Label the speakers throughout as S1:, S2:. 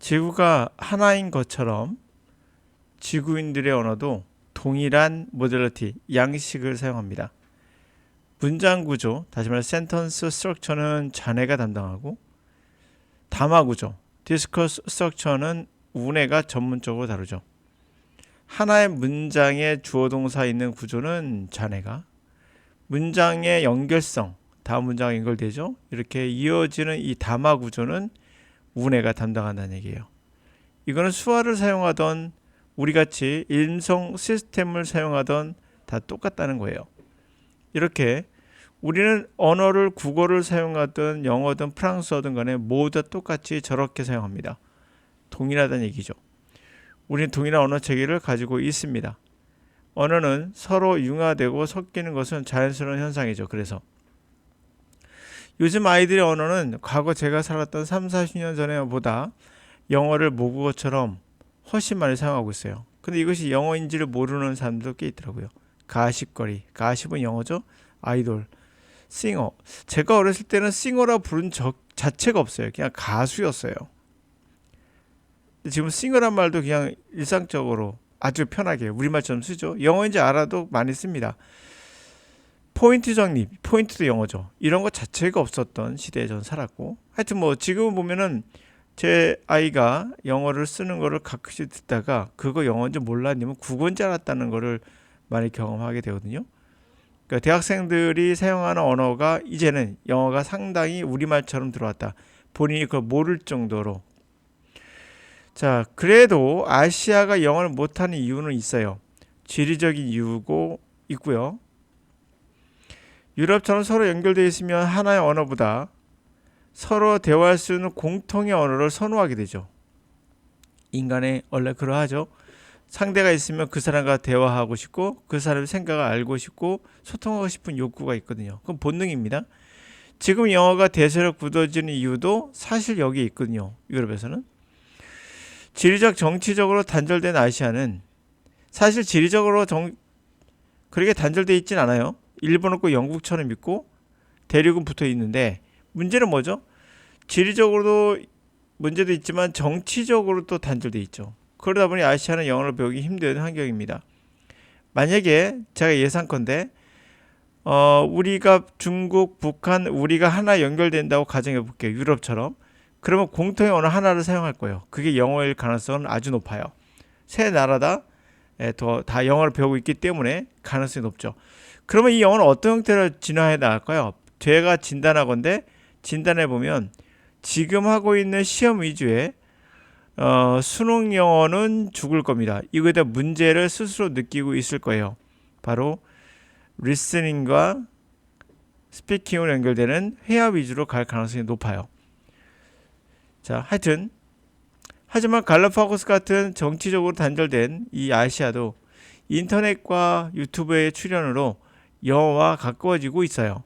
S1: 지구가 하나인 것처럼 지구인들의 언어도 동일한 모델리티, 양식을 사용합니다. 문장 구조, 다시 말해 센턴스 스트럭처는 자네가 담당하고, 담화 구조, 디스커스 스트럭처는 우네가 전문적으로 다루죠. 하나의 문장에 주어 동사 있는 구조는 자네가, 문장의 연결성, 다음 문장과 연결되죠. 이렇게 이어지는 이 담화 구조는 우네가 담당한다는 얘기예요. 이거는 수화를 사용하던 우리같이 인성 시스템을 사용하던 다 똑같다는 거예요. 이렇게 우리는 언어를 국어를 사용하든 영어든 프랑스어든 간에 모두 똑같이 저렇게 사용합니다. 동일하다는 얘기죠. 우리는 동일한 언어 체계를 가지고 있습니다. 언어는 서로 융화되고 섞이는 것은 자연스러운 현상이죠. 그래서 요즘 아이들의 언어는 과거 제가 살았던 3, 40년 전에보다 영어를 모국어처럼 훨씬 많이 사용하고 있어요. 근데 이것이 영어인지를 모르는 사람들도 꽤 있더라고요. 가십거리, 가십은 영어죠. 아이돌, 싱어. 제가 어렸을 때는 싱어라 부른 적 자체가 없어요. 그냥 가수였어요. 지금 싱어란 말도 그냥 일상적으로 아주 편하게 우리말처럼 쓰죠. 영어인지 알아도 많이 씁니다. 포인트 정립, 포인트도 영어죠. 이런 것 자체가 없었던 시대에 전 살았고, 하여튼 뭐 지금 보면은 제 아이가 영어를 쓰는 거를 가끔씩 듣다가 그거 영어인지 몰랐냐면 국어인지 알았다는 거를 많이 경험하게 되거든요. 그러니까 대학생들이 사용하는 언어가 이제는 영어가 상당히 우리말처럼 들어왔다. 본인이 그걸 모를 정도로. 자, 그래도 아시아가 영어를 못하는 이유는 있어요. 지리적인 이유고 있고요. 유럽처럼 서로 연결되어 있으면 하나의 언어보다 서로 대화할 수 있는 공통의 언어를 선호하게 되죠. 인간의 원래 그러하죠. 상대가 있으면 그 사람과 대화하고 싶고 그 사람의 생각을 알고 싶고 소통하고 싶은 욕구가 있거든요. 그건 본능입니다. 지금 영어가 대세로 굳어지는 이유도 사실 여기에 있거든요. 유럽에서는. 지리적 정치적으로 단절된 아시아는 사실 지리적으로 그렇게 단절되어 있진 않아요. 일본 없고 영국처럼 있고 대륙은 붙어 있는데 문제는 뭐죠? 지리적으로도 문제도 있지만 정치적으로 또 단절되어 있죠. 그러다 보니 아시아는 영어를 배우기 힘든 환경입니다. 만약에 제가 예상컨대 우리가 중국, 북한, 우리가 하나 연결된다고 가정해 볼게요. 유럽처럼. 그러면 공통의 언어 하나를 사용할 거예요. 그게 영어일 가능성은 아주 높아요. 세 나라다 다 영어를 배우고 있기 때문에 가능성이 높죠. 그러면 이 영어는 어떤 형태로 진화해 나갈까요? 제가 진단하건대 진단해 보면 지금 하고 있는 시험 위주의 수능 영어는 죽을 겁니다. 이거에 대한 문제를 스스로 느끼고 있을 거예요. 바로 리스닝과 스피킹으로 연결되는 회화 위주로 갈 가능성이 높아요. 자, 하지만 갈라파고스 같은 정치적으로 단절된 이 아시아도 인터넷과 유튜브의 출현으로 영어와 가까워지고 있어요.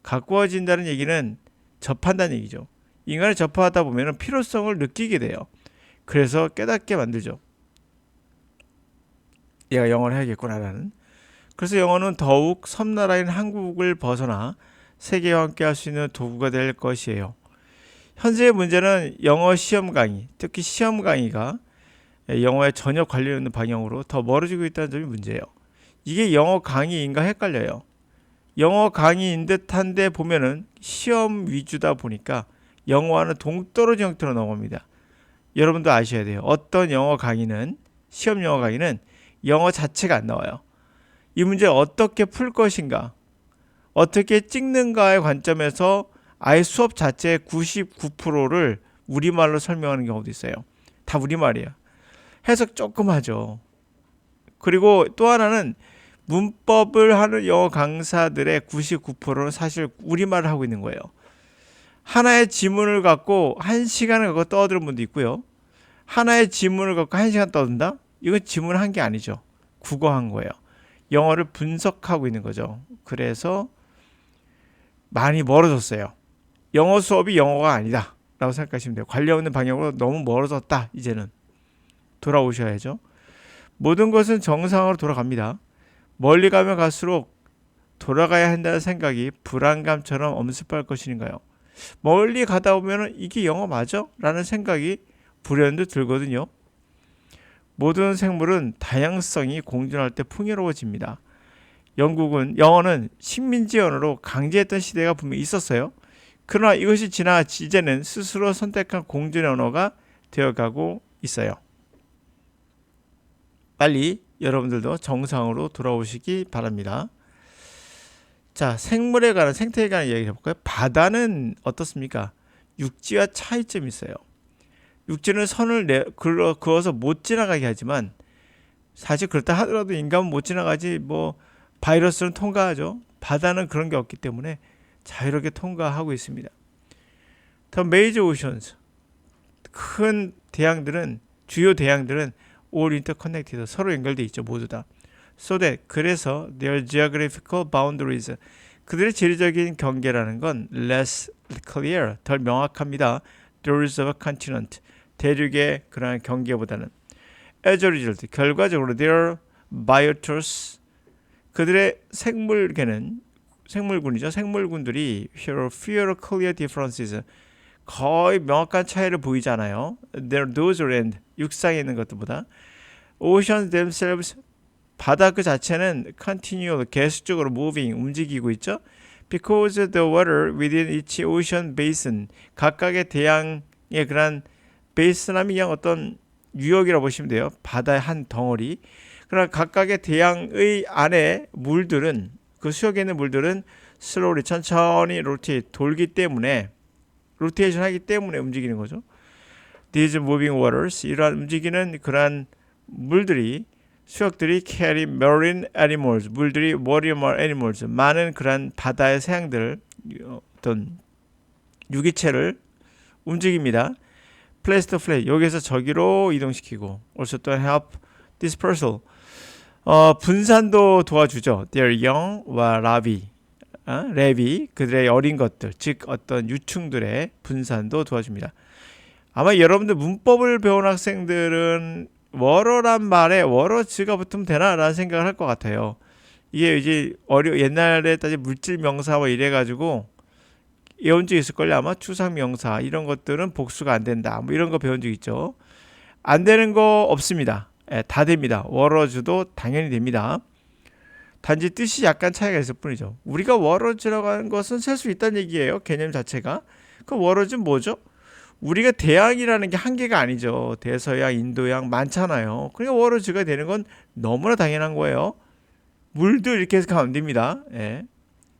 S1: 가까워진다는 얘기는 접한다는 얘기죠. 인간을 접하다 보면 필요성을 느끼게 돼요. 그래서 깨닫게 만들죠. 얘가 영어를 해야겠구나라는. 그래서 영어는 더욱 섬나라인 한국을 벗어나 세계와 함께 할 수 있는 도구가 될 것이에요. 현재의 문제는 영어 시험 강의, 특히 시험 강의가 영어에 전혀 관련 있는 방향으로 더 멀어지고 있다는 점이 문제예요. 이게 영어 강의인가 헷갈려요. 영어 강의인 듯한데 보면은 시험 위주다 보니까 영어와는 동떨어진 형태로 넘어갑니다. 여러분도 아셔야 돼요. 어떤 영어 강의는 시험 영어 강의는 영어 자체가 안 나와요. 이 문제를 어떻게 풀 것인가, 어떻게 찍는가의 관점에서 아예 수업 자체의 99%를 우리말로 설명하는 경우도 있어요. 다 우리말이에요. 해석 조금 하죠. 그리고 또 하나는 문법을 하는 영어 강사들의 99%는 사실 우리말을 하고 있는 거예요. 하나의 지문을 갖고 1시간을 갖고 떠드는 분도 있고요. 하나의 지문을 갖고 1시간 떠든다? 이건 지문한 게 아니죠. 국어한 거예요. 영어를 분석하고 있는 거죠. 그래서 많이 멀어졌어요. 영어 수업이 영어가 아니다 라고 생각하시면 돼요. 관련 없는 방향으로 너무 멀어졌다. 이제는 돌아오셔야죠. 모든 것은 정상으로 돌아갑니다. 멀리 가면 갈수록 돌아가야 한다는 생각이 불안감처럼 엄습할 것인가요? 멀리 가다 보면 이게 영어 맞아? 라는 생각이 불현도 들거든요. 모든 생물은 다양성이 공존할 때 풍요로워집니다. 영어는 식민지 언어로 강제했던 시대가 분명히 있었어요. 그러나 이것이 지나 이제는 스스로 선택한 공존의 언어가 되어가고 있어요. 빨리 여러분들도 정상으로 돌아오시기 바랍니다. 자, 생물에 관한, 생태에 관한 이야기 해볼까요? 바다는 어떻습니까? 육지와 차이점이 있어요. 육지는 선을 그어서 못 지나가게 하지만, 사실 그렇다 하더라도 인간은 못 지나가지, 뭐 바이러스는 통과하죠. 바다는 그런 게 없기 때문에 자유롭게 통과하고 있습니다. The major oceans, 큰 대양들은, 주요 대양들은 all interconnected, 서로 연결되어 있죠. 모두 다. So that, 그래서 their geographical boundaries, 그들의 지리적인 경계라는 건 less clear, 덜 명확합니다. Those of a continent, 대륙의 그러한 경계보다는. As a result, 결과적으로 their biotopes, 그들의 생물군이죠. 생물군들이 fewer clear differences, 거의 명확한 차이를 보이지 않아요. Those and 육상에 있는 것들보다. Oceans themselves, 바다 그 자체는 continual, 계속적으로 moving, 움직이고 있죠. Because the water within each ocean basin, 각각의 대양의 그런 베이스남이 그냥 어떤 유역이라고 보시면 돼요. 바다의 한 덩어리. 그러나 각각의 대양의 안에 물들은, 그 수역에 있는 물들은 slowly, 천천히 돌기 때문에, 로테이션 하기 때문에 움직이는 거죠. These moving waters, 이러한 움직이는 그러한 물들이, 수역들이 carry marine animals, 물들이 marine animals, 많은 그러한 바다의 생양들, 어떤 유기체를 움직입니다. place to place, 여기서 저기로 이동시키고, also to help dispersal, 분산도 도와주죠. Their young와 larvae, 그들의 어린 것들, 즉 어떤 유충들의 분산도 도와줍니다. 아마 여러분들 문법을 배운 학생들은 워러란 말에 워러즈가 붙으면 되나라는 생각을 할 것 같아요. 이게 이제 옛날에 따지 물질 명사 뭐 이래가지고 외운 적 있을걸요. 아마 추상 명사 이런 것들은 복수가 안 된다, 뭐 이런 거 배운 적 있죠. 안 되는 거 없습니다. 다 됩니다. 워러즈도 당연히 됩니다. 단지 뜻이 약간 차이가 있을 뿐이죠. 우리가 워러즈라고 하는 것은 셀 수 있다는 얘기예요. 개념 자체가. 그 워러즈는 뭐죠? 우리가 대양이라는 게 한계가 아니죠. 대서양, 인도양 많잖아요. 그러니까 워러즈가 되는 건 너무나 당연한 거예요. 물도 이렇게 해서 가면 안 됩니다. 예.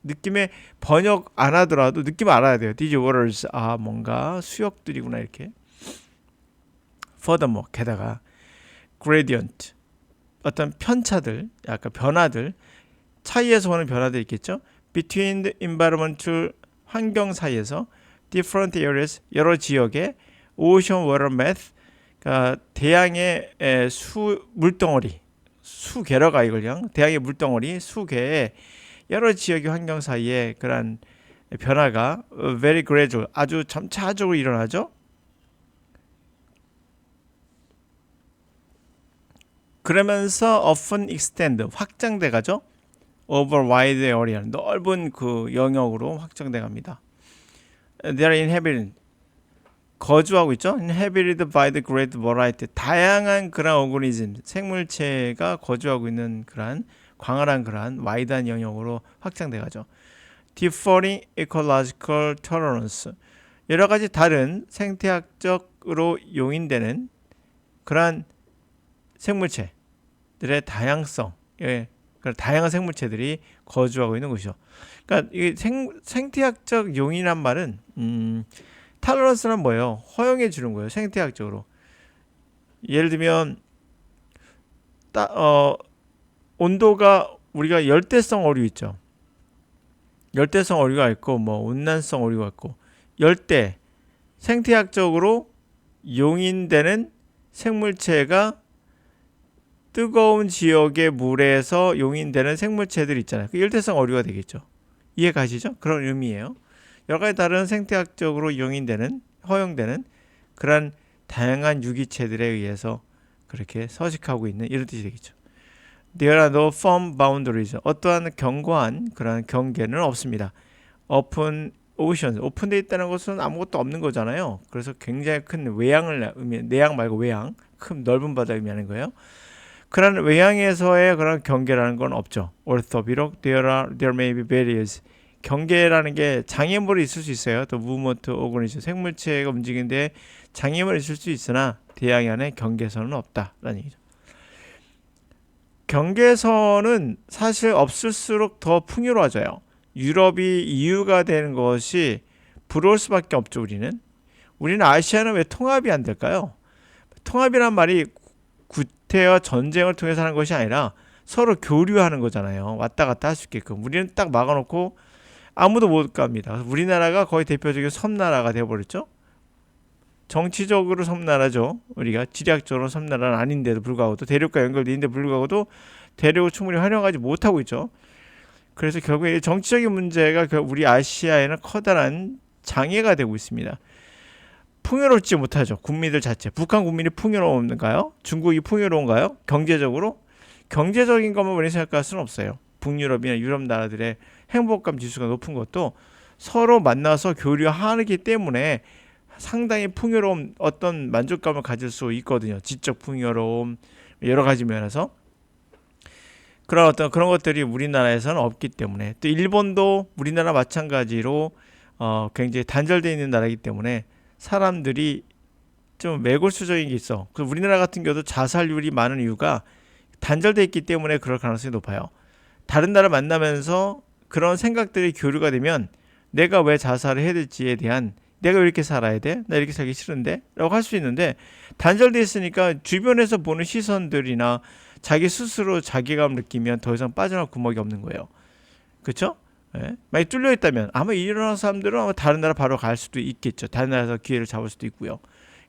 S1: 느낌에 번역 안 하더라도 느낌 알아야 돼요. These waters, 뭔가 수역들이구나 이렇게. Furthermore, 게다가 gradient, 어떤 편차들, 약간 변화들, 차이에서 오는 변화들이 있겠죠. Between the environmental, 환경 사이에서 different areas, 여러 지역의 ocean water mass, 그러니까 대양의 물덩어리, 수개라가 이걸요. 대양의 물덩어리, 수개의 여러 지역의 환경 사이에 그런 변화가 very gradual, 아주 점차적으로 일어나죠. 그러면서 often extend, 확장돼 가죠. over wide area, 넓은 그 영역으로 확장돼 갑니다. They are inhabited, 거주하고 있죠. Inhabited by the great variety, 다양한 그런 오르가니즘, 생물체가 거주하고 있는 그런 광활한 그런 와이드한 영역으로 확장돼 가죠. Differing ecological tolerance, 여러 가지 다른 생태학적으로 용인되는 그런 생물체들의 다양성, 다양한 생물체들이 거주하고 있는 곳이죠. 그러니까 이 생태학적 용인한 말은 탈러런스는 뭐예요? 허용해 주는 거예요. 생태학적으로. 예를 들면 온도가, 우리가 열대성 어류 있죠. 열대성 어류가 있고 뭐 온난성 어류가 있고, 열대, 생태학적으로 용인되는 생물체가 뜨거운 지역의 물에서 용인되는 생물체들 있잖아요. 그 열대성 어류가 되겠죠. 이해 가시죠? 그런 의미예요. 여러 가지 다른 생태학적으로 용인되는, 허용되는 그런 다양한 유기체들에 의해서 그렇게 서식하고 있는, 이런 뜻이 되겠죠. There are no firm boundaries, 어떠한 견고한 그런 경계는 없습니다. Often ocean, 오픈되어 있다는 것은 아무것도 없는 거잖아요. 그래서 굉장히 큰 외양을 내양 말고 외양, 큰 넓은 바다 의미하는 거예요. 그런 외양에서의 그런 경계라는 건 없죠. Although 비록 there may be barriers. 경계라는 게 장애물이 있을 수 있어요. 또 movement organism, 생물체가 움직이는데 장애물이 있을 수 있으나 대양 안에 경계선은 없다라는 얘기죠. 경계선은 사실 없을수록 더 풍요로워져요. 유럽이 EU가 되는 것이 부러울 수밖에 없죠. 우리는 아시아는 왜 통합이 안 될까요? 통합이란 말이 구태와 전쟁을 통해서 하는 것이 아니라 서로 교류하는 거잖아요. 왔다 갔다 할 수 있게끔. 우리는 딱 막아놓고 아무도 못 갑니다. 우리나라가 거의 대표적인 섬나라가 되어버렸죠. 정치적으로 섬나라죠. 우리가 지리학적으로 섬나라는 아닌데도 불구하고도 대륙과 연결되어 있는데 불구하고도 대륙을 충분히 활용하지 못하고 있죠. 그래서 결국에 정치적인 문제가 우리 아시아에는 커다란 장애가 되고 있습니다. 풍요롭지 못하죠. 국민들 자체. 북한 국민이 풍요로운가요? 중국이 풍요로운가요? 경제적인 것만 우리 생각할 수는 없어요. 북유럽이나 유럽 나라들의 행복감 지수가 높은 것도 서로 만나서 교류하기 때문에 상당히 풍요로운 어떤 만족감을 가질 수 있거든요. 지적 풍요로움 여러 가지 면에서 그런 것들이 우리나라에서는 없기 때문에 또 일본도 우리나라 마찬가지로 굉장히 단절되어 있는 나라이기 때문에 사람들이 좀 매골수적인 게 있어. 그 우리나라 같은 경우도 자살률이 많은 이유가 단절되어 있기 때문에 그럴 가능성이 높아요. 다른 나라 만나면서 그런 생각들이 교류가 되면 내가 왜 자살을 해야 될지에 대한 내가 왜 이렇게 살아야 돼? 나 이렇게 살기 싫은데? 라고 할 수 있는데 단절되어 있으니까 주변에서 보는 시선들이나 자기 스스로 자괴감을 느끼면 더 이상 빠져나갈 구멍이 없는 거예요. 그렇죠? 예? 만약 뚫려 있다면 아마 일어나는 사람들은 아마 다른 나라 바로 갈 수도 있겠죠. 다른 나라에서 기회를 잡을 수도 있고요.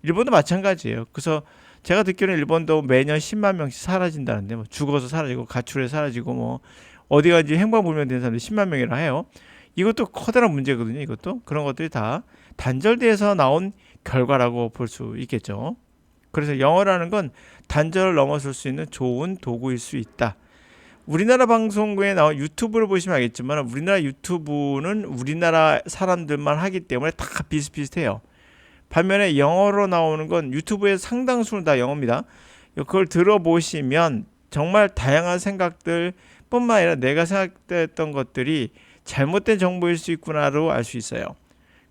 S1: 일본도 마찬가지예요. 그래서 제가 듣기로는 일본도 매년 10만 명씩 사라진다는데 뭐 죽어서 사라지고 가출해 사라지고 뭐 어디 가지 행방불명된 사람들이 10만 명이라 해요. 이것도 커다란 문제거든요. 이것도 그런 것들이 다 단절돼서 나온 결과라고 볼 수 있겠죠. 그래서 영어라는 건 단절을 넘어설 수 있는 좋은 도구일 수 있다. 우리나라 방송국에 나온 유튜브를 보시면 알겠지만 우리나라 유튜브는 우리나라 사람들만 하기 때문에 다 비슷비슷해요. 반면에 영어로 나오는 건 유튜브의 상당수는 다 영어입니다. 그걸 들어보시면 정말 다양한 생각들 뿐만 아니라 내가 생각했던 것들이 잘못된 정보일 수 있구나로 알 수 있어요.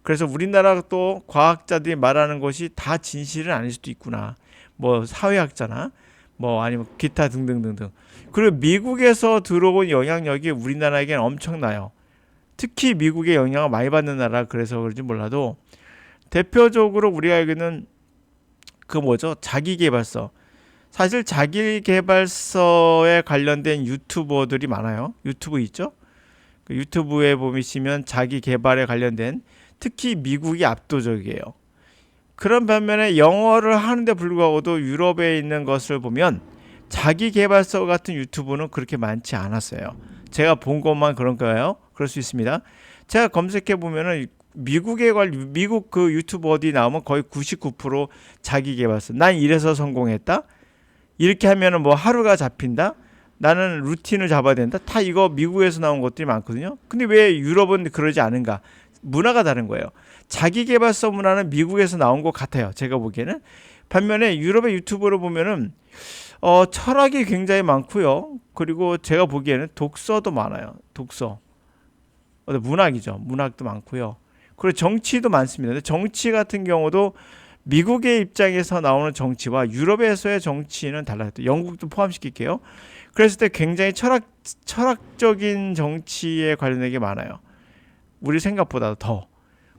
S1: 그래서 우리나라 또 과학자들이 말하는 것이 다 진실은 아닐 수도 있구나. 뭐 사회학자나 뭐 아니면 기타 등등등등. 그리고 미국에서 들어온 영향력이 우리나라에게는 엄청나요. 특히 미국의 영향을 많이 받는 나라 그래서 그런지 몰라도 대표적으로 우리가 알기는 자기계발서. 사실 자기계발서에 관련된 유튜버들이 많아요. 유튜브 있죠? 그 유튜브에 보시면 자기계발에 관련된 특히 미국이 압도적이에요. 그런 반면에 영어를 하는데 불구하고도 유럽에 있는 것을 보면 자기계발서 같은 유튜브는 그렇게 많지 않았어요. 제가 본 것만 그런 거예요. 그럴 수 있습니다. 제가 검색해 보면은 미국 그 유튜브 어디 나오면 거의 99% 자기계발서. 난 이래서 성공했다. 이렇게 하면은 뭐 하루가 잡힌다. 나는 루틴을 잡아야 된다. 다 이거 미국에서 나온 것들이 많거든요. 근데 왜 유럽은 그러지 않은가? 문화가 다른 거예요. 자기계발서 문화는 미국에서 나온 것 같아요. 제가 보기에는. 반면에 유럽의 유튜브를 보면은 철학이 굉장히 많고요. 그리고 제가 보기에는 독서도 많아요. 독서. 문학이죠. 문학도 많고요. 그리고 정치도 많습니다. 근데 정치 같은 경우도 미국의 입장에서 나오는 정치와 유럽에서의 정치는 달라요. 영국도 포함시킬게요. 그랬을 때 굉장히 철학적인 정치에 관련된 게 많아요. 우리 생각보다 더.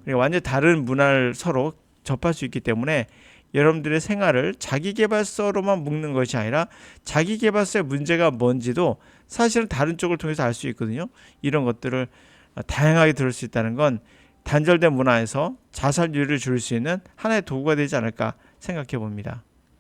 S1: 그러니까 완전히 다른 문화를 서로 접할 수 있기 때문에 여러분들의 생활을 자기계발서로만 묶는 것이 아니라 자기계발서의 문제가 뭔지도 사실은 다른 쪽을 통해서 알 수 있거든요. 이런 것들을 다양하게 들을 수 있다는 건 단절된 문화에서 자살률을 줄일 수 있는 하나의 도구가 되지 않을까 생각해 봅니다.